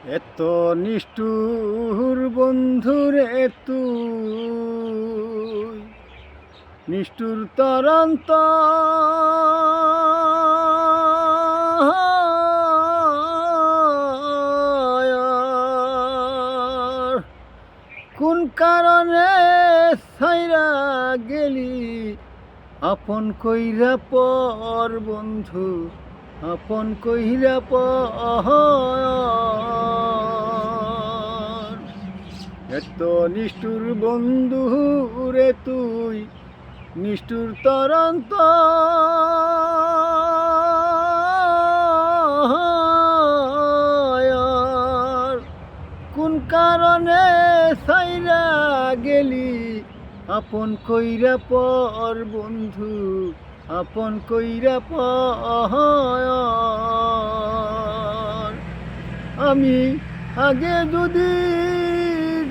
এত নিষ্ঠুর বন্ধুরে তুই, নিষ্ঠুর তরন্ত কোন কারণে ছাইরা গেলি আপন কইরা পর বন্ধু, আপন কইরা পর। এত নিষ্ঠুর বন্ধু রে তুই, নিষ্ঠুর তরন্ত কোন কারণে ছাইরা গেলি আপন কইরা পর বন্ধু, আপন কইরা পর। আমি আগে যদি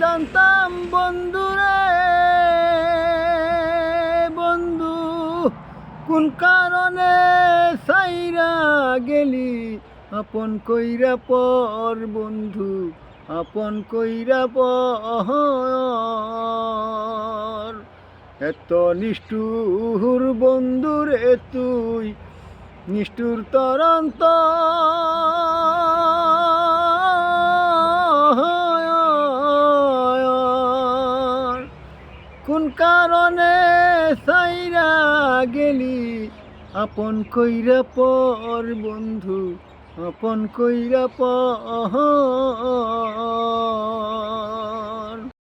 জানতাম বন্ধুরে বন্ধু, কোন কারণে ছাইরা গেলি আপন কইরা পর বন্ধু, আপন কইরা পর। এত নিষ্ঠুর বন্ধুরে তুই, নিষ্ঠুর তরন্ত কোন কারণে ছাইরা গেলি আপন কইরা পর বন্ধু, আপন কইরা পর।